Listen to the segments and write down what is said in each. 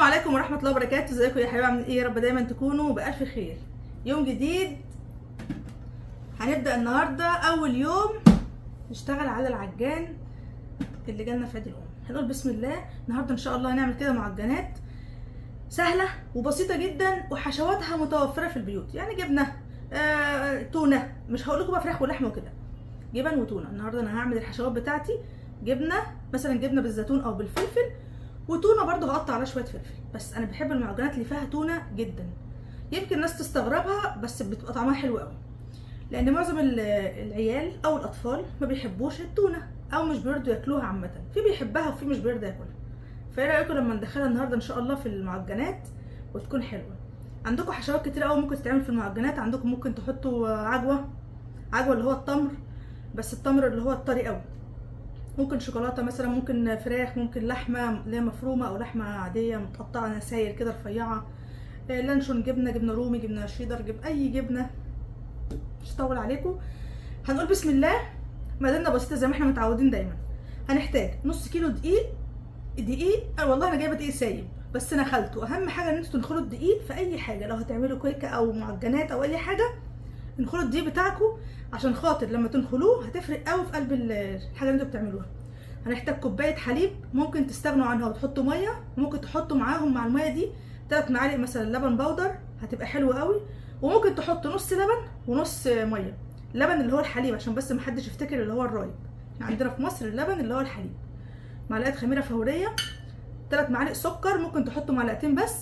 عليكم ورحمه الله وبركاته. ازيكم يا حبايبي؟ عاملين ايه؟ يا رب دايما تكونوا بالف خير. يوم جديد هنبدا النهارده، اول يوم نشتغل على العجان اللي جالنا في عيد الام. هنقول بسم الله. النهارده ان شاء الله هنعمل كده معجنات سهله وبسيطه جدا وحشواتها متوفره في البيوت، يعني جبنه تونه، مش هقول لكم بقى فراخ ولحمه وكده، جبن وتونه. النهارده انا هعمل الحشوات بتاعتي جبنه، مثلا جبنه بالزيتون او بالفلفل، وتونه برضو هقطع عليها شويه فلفل. بس انا بحب المعجنات اللي فيها تونه جدا. يمكن الناس تستغربها بس بتبقى طعمها حلو قوي، لان معظم العيال او الاطفال ما بيحبوش التونه او مش بيرضوا ياكلوها عامه، في بيحبها وفي مش بيرضى ياكلها. فايه رايكم لما ندخلها النهارده ان شاء الله في المعجنات وتكون حلوه؟ عندكم حشوات كتير قوي ممكن تتعمل في المعجنات. عندكم ممكن تحطوا عجوه اللي هو التمر، بس التمر اللي هو الطري قوي. ممكن شوكولاته مثلا، ممكن فراخ، ممكن لحمه اللي هي مفرومه او لحمه عاديه متقطعه نساير كده رفيعه، لانشون، جبنه رومي، جبنه شيدر، اي جبنه، مش هطول عليكم. هنقول بسم الله. مقاديرنا بسيطه زي ما احنا متعودين دايما. هنحتاج نص كيلو دقيق. والله انا جايبه دقيق سايب بس انا خلته. اهم حاجه ان انتوا تنخلوا الدقيق في اي حاجه، لو هتعملوا كيكه او معجنات او اي حاجه انخلوا الدقيق بتاعكم، عشان خاطر لما تنخلوه هتفرق قوي في قلب الحاجه اللي انتوا بتعملوها. هنحتاج كوبايه حليب، ممكن تستغنوا عنها وتحطوا ميه، ممكن تحطوا معاهم مع الميه دي 3 معالق مثلا لبن بودر، هتبقى حلوه قوي. وممكن تحطوا نص لبن ونص ميه. اللبن اللي هو الحليب، عشان بس محدش يفتكر اللي هو الرايب، عندنا في مصر اللبن اللي هو الحليب. معلقه خميره فوريه، 3 معالق سكر، ممكن تحطوا معلقتين بس،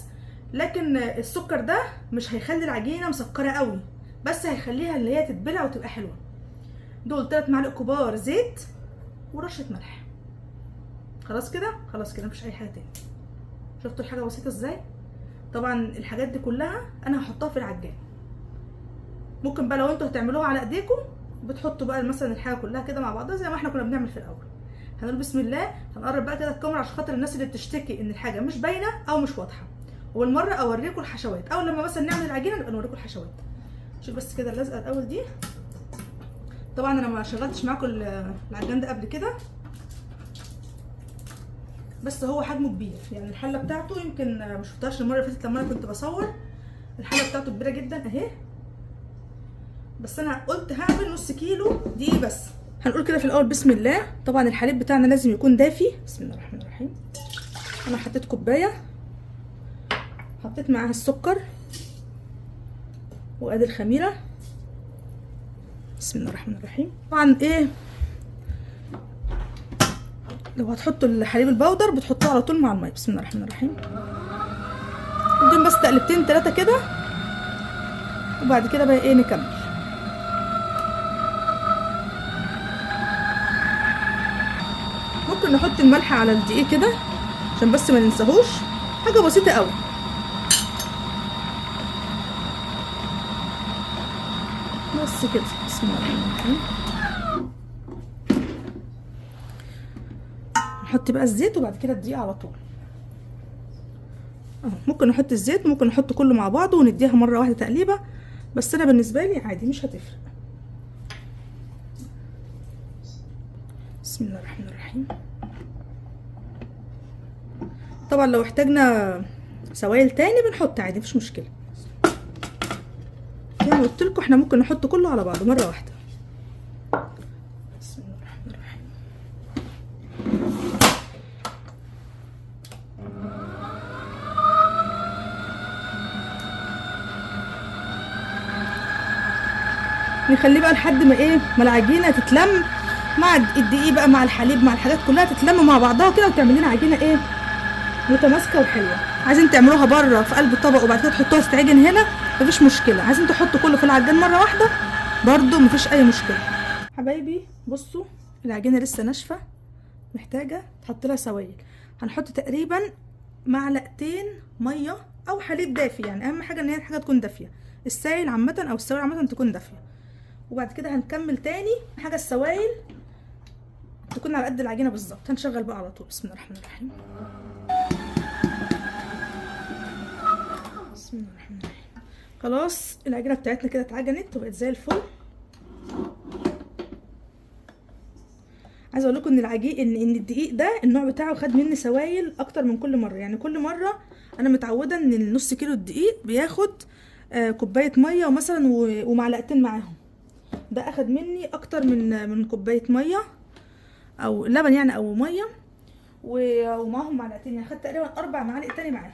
لكن السكر ده مش هيخلي العجينه مسكره قوي، بس هيخليها اللي هي تتبلع وتبقى حلوه. دول 3 معالق كبار زيت ورشه ملح. خلاص كده مفيش اي حاجه تاني. شفتوا الحاجه بسيطه ازاي؟ طبعا الحاجات دي كلها انا هحطها في العجان. ممكن بقى لو انتوا هتعملوها على ايديكم بتحطوا بقى مثلا الحاجه كلها كده مع بعضها زي ما احنا كنا بنعمل في الاول. هنقول بسم الله. هنقرب بقى كده الكاميرا عشان خاطر الناس اللي بتشتكي ان الحاجه مش باينه او مش واضحه، والمره اوريكم الحشوات، او لما مثلا نعمل العجينه نبقى نوريكم الحشوات. شوف بس كده اللزقه الاول دي. طبعا انا ما شغلتش معاكم العجان ده قبل كده، بس هو حجمه كبير، يعني الحله بتاعته يمكن ما شفتهاش المره اللي فاتت لما انا كنت بصور. الحله بتاعته كبيره جدا اهي، بس انا قلت هعمل نص كيلو دي بس. هنقول كده في الاول بسم الله. طبعا الحليب بتاعنا لازم يكون دافي. بسم الله الرحمن الرحيم. انا حطيت كوبايه، حطيت معاها السكر وادي الخميره. بسم الله الرحمن الرحيم. طبعا لو هتحطوا الحليب البودر بتحطوه على طول مع الميه. بسم الله الرحمن الرحيم. نديهم بس تقلبتين 3 كده، وبعد كده بقى نكمل. ممكن نحط الملح على الدقيق كده عشان بس ما ننساهوش، حاجه بسيطه قوي. بس كده. بسم الله الرحمن الرحيم. نحط بقى الزيت وبعد كده الدقيق على طول. ممكن نحط الزيت، ممكن نحط كله مع بعضه ونديها مره واحده تقليبه، بس انا بالنسبه لي عادي مش هتفرق. بسم الله الرحمن الرحيم. طبعا لو احتاجنا سوائل تاني بنحط عادي مفيش مشكله. زي ما قلت لكم احنا ممكن نحط كله على بعضه مره واحده. بسم الله الرحمن الرحيم. نخليه بقى لحد ما العجينه تتلم مع الدقيق بقى، مع الحليب، مع الحاجات كلها تتلم مع بعضها كده وتعمل لنا عجينه متماسكه وحلوه. عايزين تعملوها بره في قلب الطبق وبعد كده تحطوها تتعجن هنا مفيش مشكله. عايزين تحطوا كله في العجان مره واحده برده مفيش اي مشكله. حبايبي بصوا العجينه لسه ناشفه، محتاجه تحط لها سوائل. هنحط تقريبا معلقتين ميه او حليب دافي، يعني اهم حاجه ان هي الحاجه تكون دافيه، السائل عامه او السوائل عامه تكون دافيه. وبعد كده هنكمل تاني حاجه السوائل تكون على قد العجينه بالظبط. هنشغل بقى على طول. بسم الله الرحمن الرحيم. بسم الله الرحمن الرحيم. خلاص العجينه بتاعتنا كده اتعجنت وبقت زي الفل. عايزه اقول لكم ان العجين ان الدقيق ده النوع بتاعه خد مني سوائل اكتر من كل مره. يعني كل مره انا متعوده ان النص كيلو الدقيق بياخد كوبايه ميه ومثلا ومعلقتين معاهم. ده اخد مني اكتر من كوبايه ميه او لبن يعني او ميه ومعاهم معلقتين، يعني خدت تقريبا 4 معالق تاني معاهم.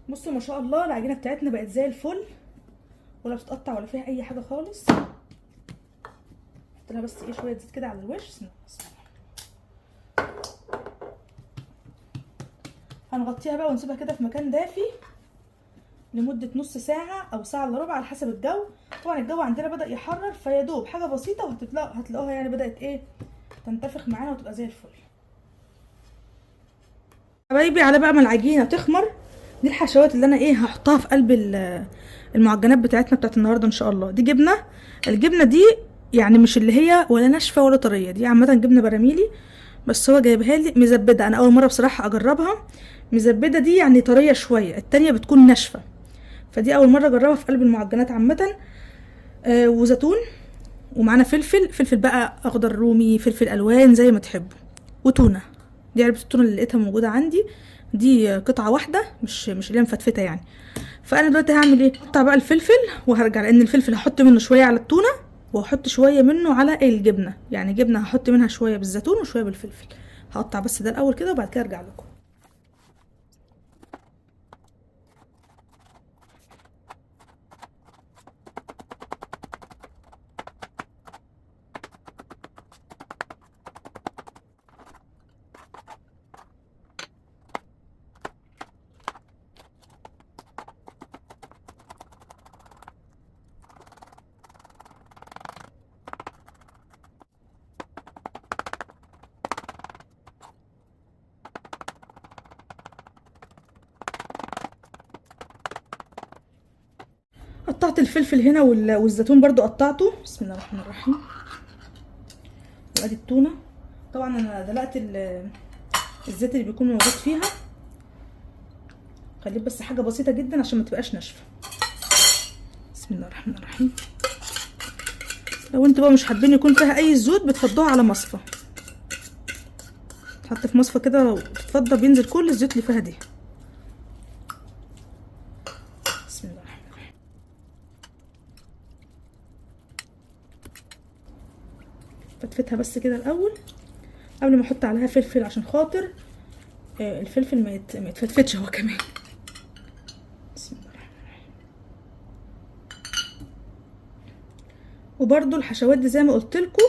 بصوا ما شاء الله العجينه بتاعتنا بقت زي الفل، ولا بتتقطع ولا فيها اي حاجه خالص. حط لها بس ايه شويه زيت كده على الوش. هنغطيها بقى ونسيبها كده في مكان دافي لمده نص ساعه او ساعه الا ربع على حسب الجو. طبعا الجو عندنا بدا يحرر فيا دوب حاجه بسيطه وهتلاقوها يعني بدات ايه تنتفخ معانا وتبقى زي الفل. حبايبي على بقى ما العجينه تخمر، دي الحشوات اللي انا ايه هحطها في قلب المعجنات بتاعتنا بتاعت النهارده ان شاء الله. دي جبنه، الجبنه دي يعني مش اللي هي ولا ناشفه ولا طريه، دي عامه جبنه براميلي، بس هو جايبها لي مزبده. انا اول مره بصراحه اجربها مزبده، دي يعني طريه شويه، التانية بتكون ناشفه، فدي اول مره اجربها في قلب المعجنات عامه. وزيتون، ومعانا فلفل بقى اخضر رومي، فلفل الوان زي ما تحبوا، وتونه. دي علبه التونه اللي لقيتها موجوده عندي، دي قطعه واحده مش اللي هي مفتفته يعني. فانا دلوقتي هعمل ايه، اقطع بقى الفلفل وهرجع، لان الفلفل هحط منه شويه على التونه وهحط شويه منه على الجبنه، يعني جبنه هحط منها شويه بالزيتون وشويه بالفلفل. هقطع بس ده الاول كده وبعد كده ارجع لكم. قطعت الفلفل هنا والزيتون برضو قطعته. بسم الله الرحمن الرحيم. وادي التونه، طبعا انا دلقت الزيت اللي بيكون موجود فيها، خليه بس حاجه بسيطه جدا عشان ما تبقاش ناشفه. بسم الله الرحمن الرحيم. لو انتوا بقى مش حابين يكون فيها اي زيوت بتفضوها على مصفى، تحط في مصفى كده وتتفضى بينزل كل الزيوت اللي فيها دي. بسم الله الرحمن الرحيم. فتفتها بس كده الاول قبل ما احط عليها فلفل، عشان خاطر الفلفل ما يتفتفتش هو كمان. بسم الله الرحمن الرحيم. وبرده الحشوات دي زي ما قلت لكم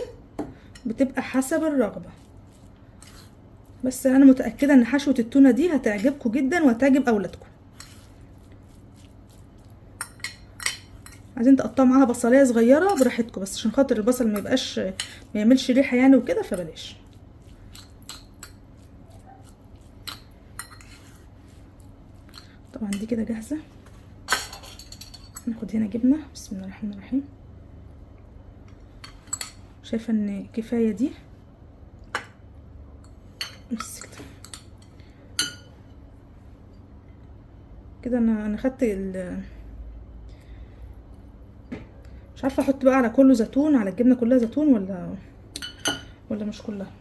بتبقى حسب الرغبه، بس انا متاكده ان حشوه التونه دي هتعجبكم جدا وهتعجب اولادكم. عايزين تقطعوا معاها بصلايه صغيره براحتكم، بس عشان خاطر البصل ما يعملش ريحه يعني وكده فبلاش. طبعا دي كده جاهزه. ناخد هنا جبنه. بسم الله الرحمن الرحيم. شايفه ان كفايه دي، بس كده انا خدت مش عارفه احط بقى على كله زيتون، على الجبنه كلها زيتون ولا مش كلها،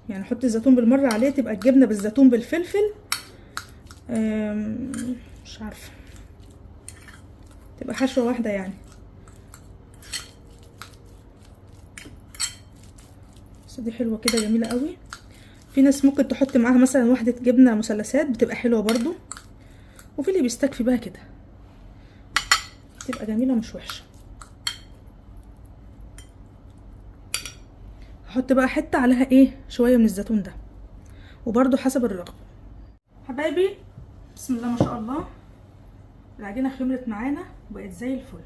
يعني احط الزيتون بالمره عليه تبقى الجبنه بالزيتون بالفلفل. مش عارفه، تبقى حشوه واحده يعني. بس دي حلوه كده جميله قوي. في ناس ممكن تحط معاها مثلا واحده جبنه مثلثات بتبقى حلوه برضو، وفي اللي بيستكفي بها كده تبقى جميله ومش وحشه. هحط بقى حته عليها ايه شويه من الزيتون ده، وبرضو حسب الرغبه. حبايبي بسم الله ما شاء الله العجينه خمرت معانا وبقت زي الفل.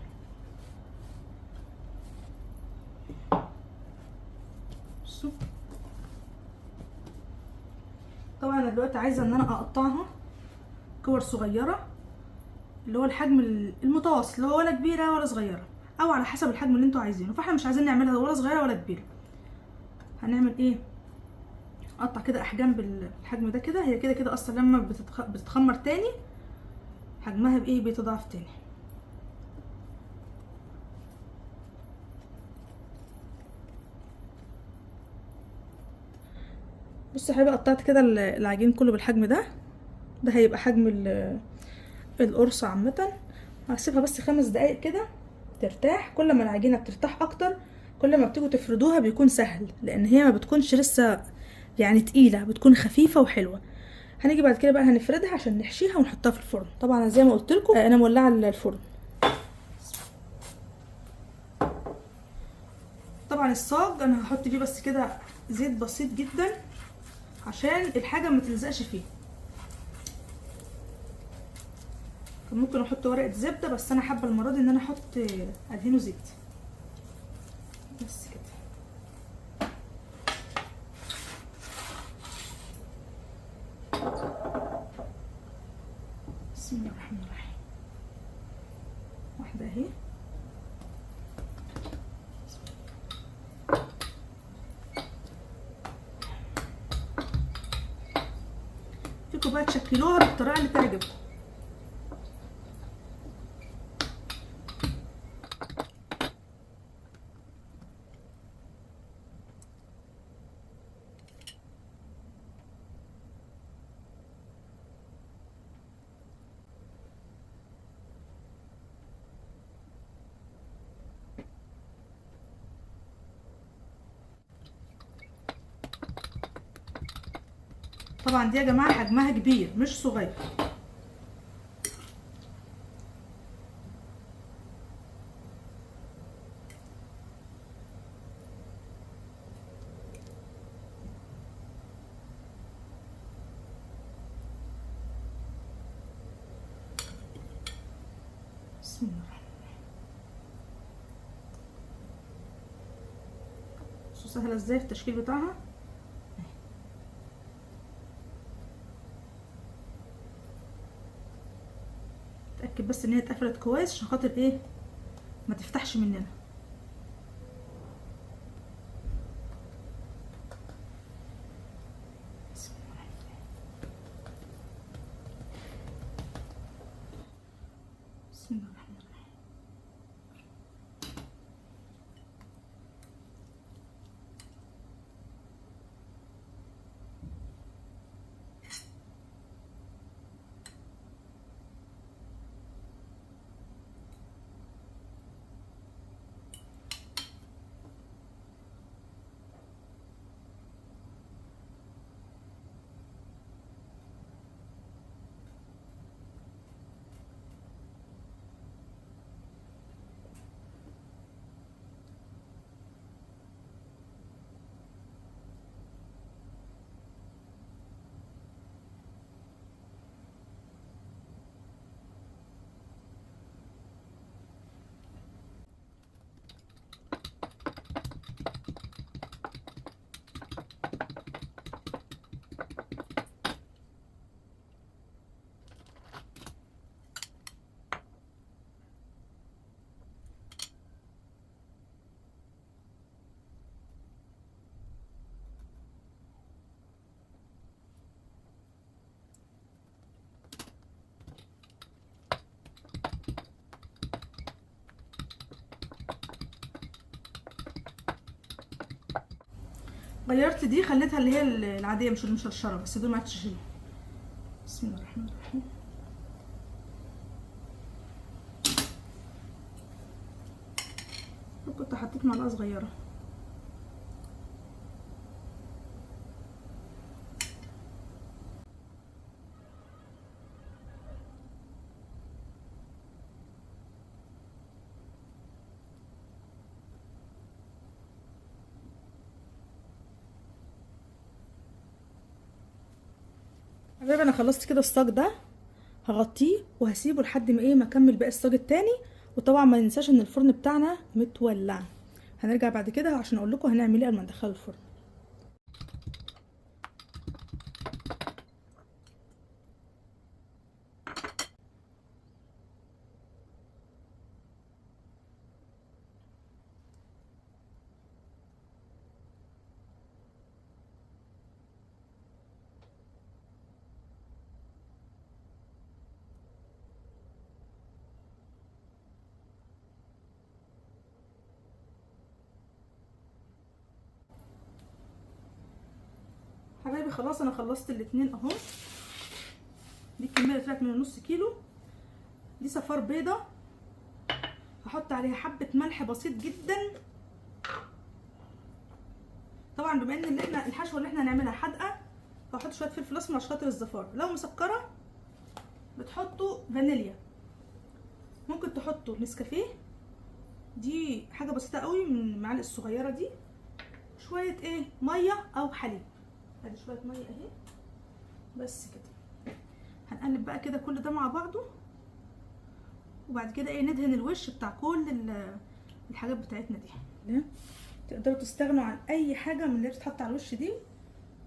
بصوا طبعا انا دلوقتي عايزه ان انا اقطعها كور صغيره، اللي هو الحجم المتوسط، اللي هو ولا كبيره ولا صغيره، او على حسب الحجم اللي انتوا عايزينه. فاحنا مش عايزين نعملها ولا صغيره ولا كبيره. هنعمل ايه، اقطع كده احجام بالحجم ده كده. هي كده اصلا لما بتتخمر تاني حجمها بايه بيتضاعف تاني. بصوا يا حبايبي، قطعت كده العجين كله بالحجم ده. ده هيبقى حجم القرص عامه. هسيبها بس 5 دقايق كده ترتاح. كل ما العجينه بترتاح اكتر كل ما بتيجوا تفردوها بيكون سهل، لان هي ما بتكونش لسه يعني تقيله، بتكون خفيفه وحلوه. هنيجي بعد كده بقى هنفردها عشان نحشيها ونحطها في الفرن. طبعا زي ما قلت لكم انا مولعه الفرن. طبعا الصاج انا هحط فيه بس كده زيت بسيط جدا عشان الحاجه ما تلزقش فيه. كان ممكن احط ورقه زبده، بس انا حابه المره دي ان انا احط ادهنه زيت بس كده. بسم الله الرحمن الرحيم. واحده اهي. فيكم بقى تشكلوها بالطريقه اللي تعجبكم. طبعا دي يا جماعه حجمها كبير مش صغير. بسم الله الرحمن الرحيم. بصوا سهله ازاي في التشكيل بتاعها. اتاكد بس ان هي اتقفلت كويس عشان خاطر ايه ما تفتحش مننا. بسم الله الرحمن الرحيم. غيرت دي، خليتها اللي هي العاديه مش المشرشره، بس دول ما عادش اشيلهم. بسم الله الرحمن الرحيم. كنت حطيت معلقه صغيره. حبايبي انا خلصت كده الصاج ده، هغطيه وهسيبه لحد ما ما اكمل باقي الصاج التاني. وطبعا ما ننساش ان الفرن بتاعنا متولع. هنرجع بعد كده عشان اقول لكم هنعمل ايه قبل ما ندخله الفرن. حبايبي خلاص انا خلصت الاتنين اهو. دي الكميه اللي طلعت من نص كيلو. دي صفار بيضه، هحط عليها حبه ملح بسيط جدا. طبعا بما ان احنا الحشوه اللي احنا هنعملها حادقه، هحط شويه فلفل اسمر عشان خاطر الزفاره. لو مسكره بتحطوا فانيليا، ممكن تحطوا نسكافيه، دي حاجه بسيطه قوي من المعالق الصغيره دي. شويه ايه ميه او حليب، ادي شويه ميه اهي بس كده. هنقلب بقى كده كل ده مع بعضه، وبعد كده ايه ندهن الوش بتاع كل الحاجات بتاعتنا دي. تقدروا تستغنوا عن اي حاجه من اللي بتتحط على الوش دي.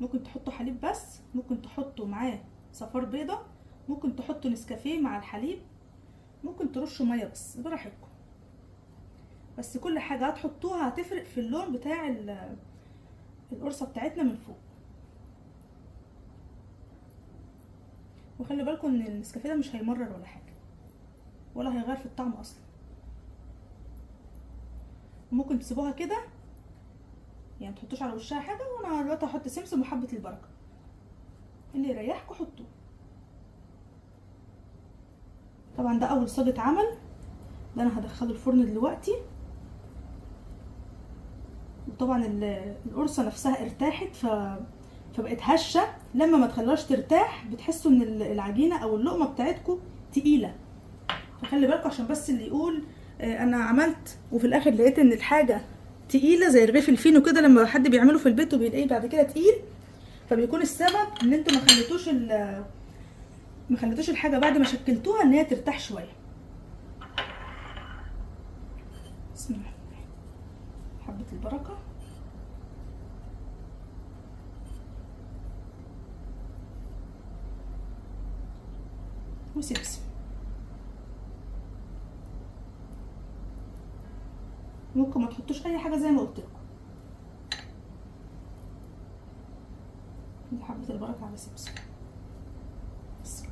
ممكن تحطوا حليب بس، ممكن تحطوا معاه صفار بيضه، ممكن تحطوا نسكافيه مع الحليب، ممكن ترشوا ميه بس براحتكم. بس كل حاجه هتحطوها هتفرق في اللون بتاع القرصه بتاعتنا من فوق. وخلي بالكم ان النسكافيه ده مش هيمرر ولا حاجه، ولا هيغير في الطعم اصلا. ممكن تسيبوها كده يعني متحطوش على وشها حاجه. وانا دلوقتي هحط سمسم وحبه البركه، اللي يريحكم حطوه. طبعا ده اول صاج اتعمل، ده انا هدخله الفرن دلوقتي. وطبعا القرصه نفسها ارتاحت فبقت هشه. لما ما تخلوهاش ترتاح بتحسوا ان العجينه او اللقمه بتاعتكم تقيله. فخلي بالكم عشان بس اللي يقول انا عملت وفي الاخر لقيت ان الحاجه تقيله زي رغيف الفينو كده، لما حد بيعمله في البيت وبيلاقيه بعد كده تقيل، فبيكون السبب ان انتوا ما خليتوش الحاجه بعد ما شكلتوها ان هي ترتاح شويه. بسم الله، حبه البركه وسمسم. ممكن ما تحطوش اي حاجه زي ما قلت لكم. دي حبه البركه على سمسم بس.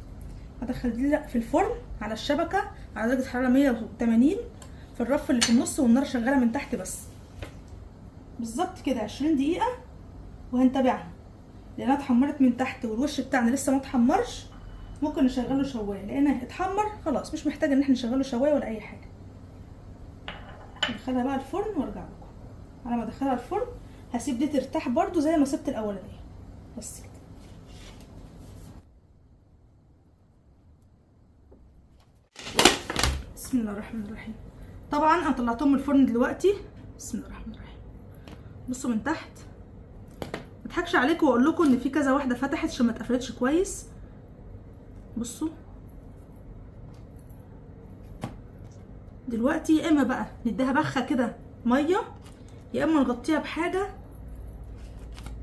هدخل دي في الفرن على الشبكه على درجه حراره 180 في الرف اللي في النص، والنار شغاله من تحت بس بالظبط كده 20 دقيقه. وهنتابعها لانها اتحمرت من تحت والوش بتاعنا لسه ما اتحمرش. ممكن نشغله شوايه لانه اتحمر خلاص، مش محتاجه ان احنا نشغله شوايه ولا اي حاجه. ادخلها بقى الفرن وارجع لكم. على ما ادخلها الفرن هسيب دي ترتاح برده زي ما سبت الاولانيه بس كده. بسم الله الرحمن الرحيم. طبعا انا طلعتهم من الفرن دلوقتي. بسم الله الرحمن الرحيم. بصوا من تحت، ما اضحكش عليكم واقول لكم ان في كذا واحده فتحت عشان ما اتقفلتش كويس. بصوا دلوقتي يا اما بقى نديها بخه كده ميه، يا اما نغطيها بحاجه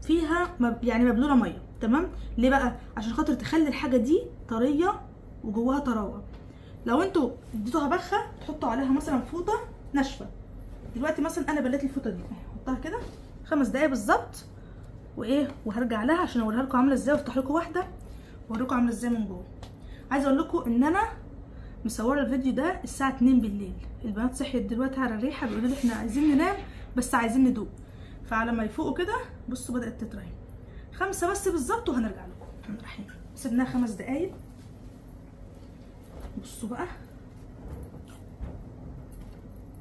فيها يعني مبلوله ميه. تمام؟ ليه بقى؟ عشان خاطر تخلي الحاجه دي طريه وجواها طراوه. لو انتوا اديتوها بخه تحطوا عليها مثلا فوطه ناشفه. دلوقتي مثلا انا بليت الفوطه دي احطها كده 5 دقايق بالظبط، وهرجع لها عشان اوريها لكم عامله ازاي، وافتح لكم واحده واوريكم عامله ازاي من جوه. عايزه اقول لكم ان انا مصوره الفيديو ده الساعه 2 بالليل. البنات صحيت دلوقتي على الريحه بيقولوا لي احنا عايزين ننام بس عايزين ندوق. فعلى ما يفوقوا كده بصوا بدات تترين 5 بس بالظبط وهنرجع لكم. الرحمن الرحيم. سيبناها 5 دقايق. بصوا بقى،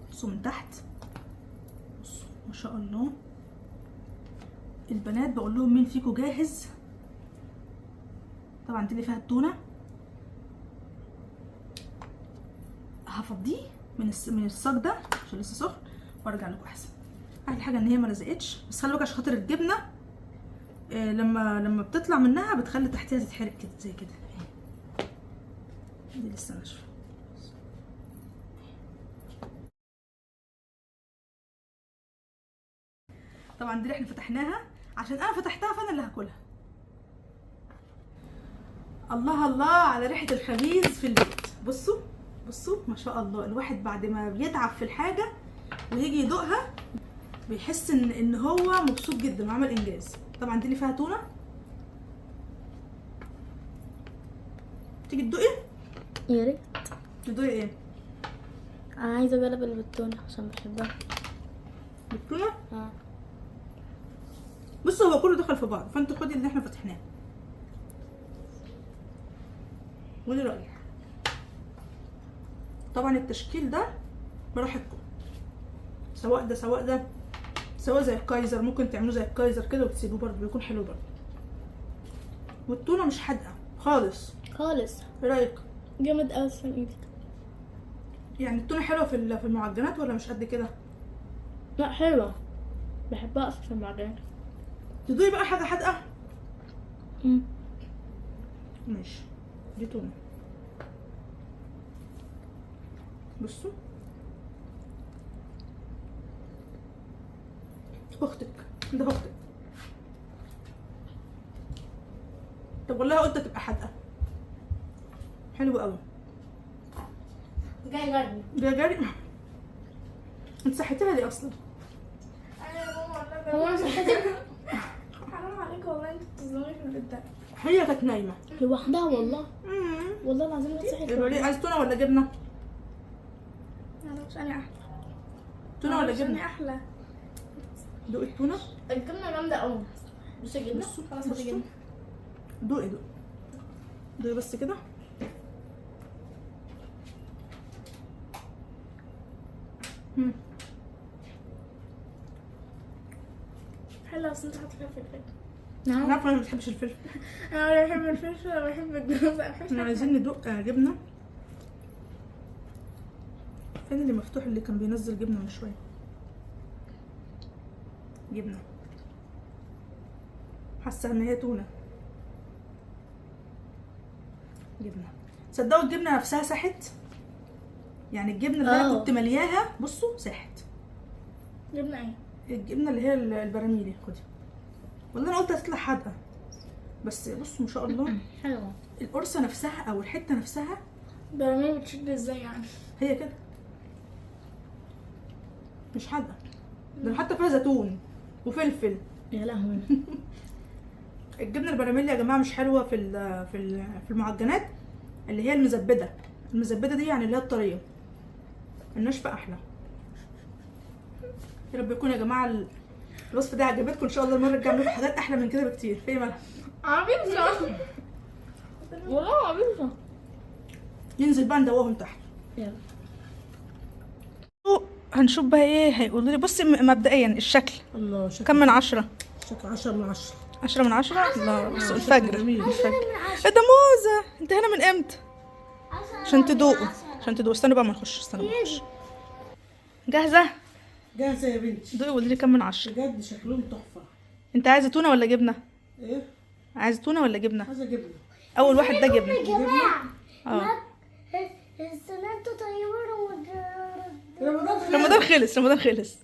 بصوا من تحت، بصوا ما شاء الله. البنات بقول لهم مين فيكم جاهز. طبعا دي اللي فيها التونه، هفضيه من الصاج ده عشان لسه سخن وارجع لكم احسن. احلى حاجه ان هي ما لزقتش، بس خلي بالك عشان خاطر الجبنه لما بتطلع منها بتخلي تحتها تتحرق كده زي كده. دي لسه ناشفه. طبعا دي اللي احنا فتحناها عشان انا فتحتها فانا اللي هاكلها. الله الله على ريحه الخبيز في البيت. بصوا بصوا ما شاء الله. الواحد بعد ما بيتعب في الحاجه ويجي يدوقها بيحس ان هو مبسوط جدا وعمل انجاز. طبعا دي اللي فيها تونه. تيجي تدوقي؟ يا ريت. تدوقي ايه؟ انا عايزه اجرب بالتونه عشان بحبها. بالتونه؟ بص هو كله دخل في بعض، فانت خدي اللي احنا فتحناه قولي رايك. طبعا التشكيل ده براحتكم، سواء ده سواء ده، سواء زي الكايزر، ممكن تعملوه زي الكايزر كده وتسيبوه برضه بيكون حلو برضه. والتونه مش حادقه خالص. خالص. ايه رايك؟ جامد قوي في ايدك. يعني التونه حلوه في المعجنات ولا مش قد كده؟ لا حلوة، بحبها اصلا في المعجنات. تدوقي بقى حاجه حادقه. امم ماشي، دي تونه. بصوا اختك ده اختك. طب والله قلت تبقى حادقه حلوه قوي. جاي جربي. ده جري انت صحيتيها دي اصلا. هو انا صحتك حرام عليك والله، انت بتظلمي في البيت ده. هي كانت نايمه. لوحدها والله. والله العظيم ما صحيت. يبقى ليه؟ عايز تونه ولا جبنه؟ معرفش اني احلى. تونه ولا معرفش اني جبنه؟ احلى. دوقي التونه. الجبنة جامدة قوي. بصي الجبنة. بصوا خلاص بصوا. هتجيب. دوقي دوقي بس كده. حلوه بس انت حاطه فيها فلفل. انا عارفه انا ما بتحبش الفلفل. انا ولا بحب الفلفل ولا بحب الجوز، انا بحب احنا عايزين ندوق جبنه. فين اللي مفتوح اللي كان بينزل جبنه من شويه؟ جبنه، حاسه ان هي تونه. جبنه، تصدقوا الجبنه نفسها ساحت. يعني الجبنه اللي انا كنت ملياها بصوا ساحت. جبنه ايه؟ الجبنه اللي هي البراميلي. خدي والله انا قلت هتطلع حادقه، بس بصوا ما شاء الله حلوة. القرصه نفسها او الحته نفسها براميل بتشد ازاي يعني؟ هي كده مش حادقه. ده حتى فيها زيتون وفلفل. يا لهوي. الجبنه البراميلي يا جماعه مش حلوه في المعجنات اللي هي المزبده. المزبده دي يعني اللي هي الطريه، الناشفه احلى. يا رب يكون يا جماعه الوصفه دي عجبتكم. ان شاء الله المره الجايه نعمل حاجات احلى من كده بكتير. في مالها عبيطه. والله عبيطة. ينزل بقى ندوقهم تحت. يلا. هنشوف بقى ايه هيقولوا لي. بصي مبدئيا الشكل الله شكل كم من 10؟ شكل 10 من 10. 10 من 10. الله بصوا الفجر. جميل. الفجر. ايه ده موزه؟ انت هنا من امتى؟ عشان تدوقوا استنوا بقى ما نخش. استنوا ما نخش. جاهزه؟ جاهزه يا بنتي. دوقي وقولي لي كم من 10. بجد شكلهم تحفه. انت عايزه تونه ولا جبنه؟ ايه؟ عايزه تونه ولا جبنه؟ عايزه جبنه. اول واحد ده جبنه. اه السنة انتوا طيبين رمضان رمضان خلص.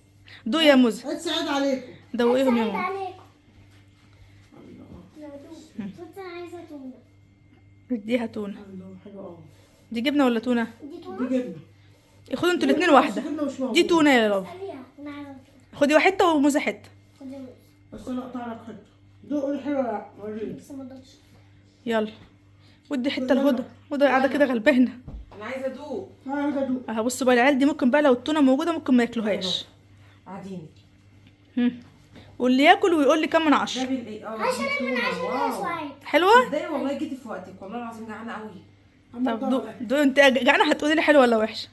دوقي يا موزه. عيد سعيد عليكم. دوقيهم يا سعيد ماما. عليكم. كنت عايزة تونة. اديها تونه. الله حلو قوي. دي جبنه ولا تونه؟ دي دي تونة؟ جبنه. خدوا انتوا الاثنين واحده. جبنه مش موجودة. دي تونه يا رب. خليها نعم. خدي حته وموزه حته. خدي موز. بس انا اقطع لك حته. دوق الحلوه لا وريني. بس ما ضلش. يلا ودي حته الهدى. هدى قاعده كده غلبانه. انا عايزه ادوق. عايزه ادوق. اهو بصوا بقى العيال دي ممكن بقى لو التونه موجوده ممكن ما ياكلوهاش. قاعدين. واللي ياكل ويقول لي كم من ده 10. بالايه؟ 10 من 10 يا سعيد. حلوه. ازاي والله جيتي في وقتك، والله العظيم جعانه قوي. طب دوق انت جعانه هتقولي لي حلوه ولا وحشه؟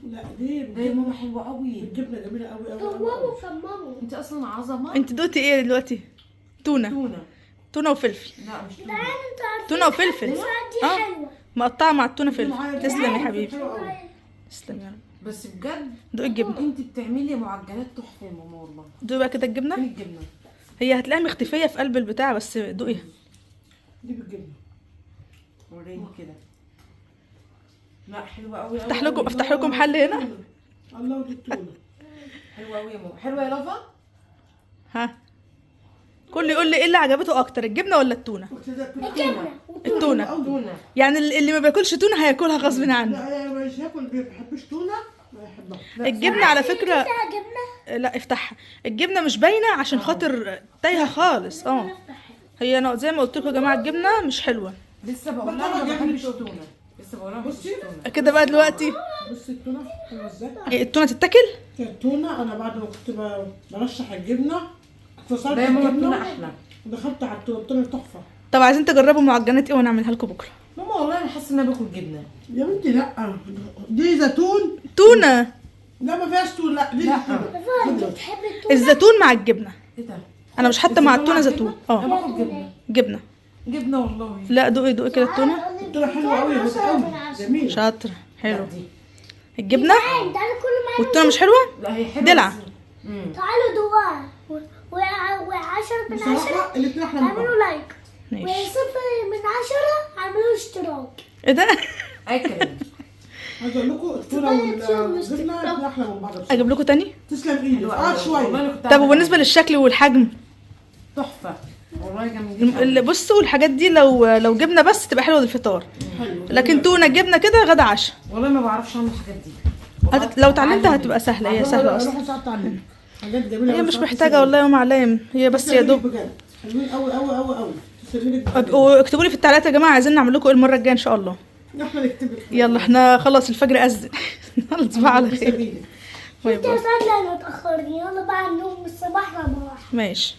لا دي ده يا ماما حلوه قوي. الجبنه جميله قوي قوي. كمموا كمموا. انت اصلا عظمه. انت دوقتي ايه دلوقتي؟ تونه تونه وفلفل. لا مش تونه. تعالوا انتوا عارفين تونه وفلفل. السعيد دي اه حلوة. مقطعه مع التونه فلفل. تسلم يا حبيبي. حلو قوي. تسلم يا رب. بس بجد دوقي الجبنه. انت بتعملي معجنات تحفه يا ماما والله. دوقي بقى كده فين الجبنه. الجبنه؟ هي هتلاقيها مختفيه في قلب البتاع بس دوقيها. دي بالجبنه. وريني كده. لا حلوه قوي افتح لكم حل هنا. الله ودي التونه. حلوه قوي يا ماما. حلوه يا لافا. ها كل يقول لي ايه اللي عجبته اكتر الجبنه ولا التونه؟ الجبنة. التونه. تونه. يعني اللي ما بياكلش تونه هياكلها غصب عنه. لا انا مش هاكل، ما بيحبش تونه ما يحبها. الجبنه على فكره فيها جبنة. لا افتحها. الجبنه مش باينه عشان خاطر تايهه خالص. هي انا زي ما قلت لكم يا جماعه الجبنه مش حلوه لسه بقول لها ما بحبش تونه. لسه بقول لها ما بحبش تونه. كده بقى دلوقتي. بصي التونه حلوه ازاي. إيه، التونه تتاكل. التونه انا بعد ما كنت برشح الجبنه فصلت لا يا ماما الجبنة التونه احلى. ودخلت على التونه، التونه تحفه. طب عايزين تجربوا معجنات ايه ونعملها لكم بكره؟ ماما والله انا حاسه ان انا باكل جبنه. يا بنتي لا، دي زيتون. تونه. لا ما فيهاش تون، لا دي لا. انت بتحب التونه؟ الزيتون مع الجبنه. ايه ده؟ انا مش حاطه مع التونه زيتون. انا باكل جبنه. جبنه. جبنه والله. لا دوقي دوقي كده التونه. التونه حلوه قوي قوي، جميله. شاطره. حلو. لا دي. الجبنه تعالوا كل معانا والتونه مش حلوه. لا هي حلوه. دلع. بس- تعالوا دوار و10 من 10 بصراحه الاثنين احلى من بعض. اعملوا لايك، ماشي. و0 من 10 اعملوا اشتراك. ايه ده؟ اكل. عايز اقول لكم التونه والجبنه الاثنين احلى من بعض بصراحة. اجيب لكم تاني. تسلم ايدك. والله شويه. أنا كنت طب عاملة وبالنسبه للشكل والحجم تحفه والله جميل. اللي بصوا الحاجات دي لو جبنه بس تبقى حلوه للفطار، حلو. لكن تونه جبنه كده غدا عشاء. والله ما بعرفش اعمل الحاجات دي. والله لو اتعلمت بتعلم. هتبقى سهله، هي سهله اصلا. روح ساعات تعلمك حاجات جميله. هي أوي مش ساعات محتاجه تسلم والله يا ام علام، هي بس يا دوب. بجد حلوين قوي قوي قوي قوي. تسلمي لك بجد. واكتبوا لي في التعليقات يا جماعه عايزين نعمل لكم ايه المره الجايه ان شاء الله. احنا نكتب لك. يلا احنا خلاص الفجر اذن. يلا تصبحوا على تسلمي خير. إيدك. باي انت باي. يا سادة انا اتأخرني، يلا بقى النوم الصباح رباح. ماشي.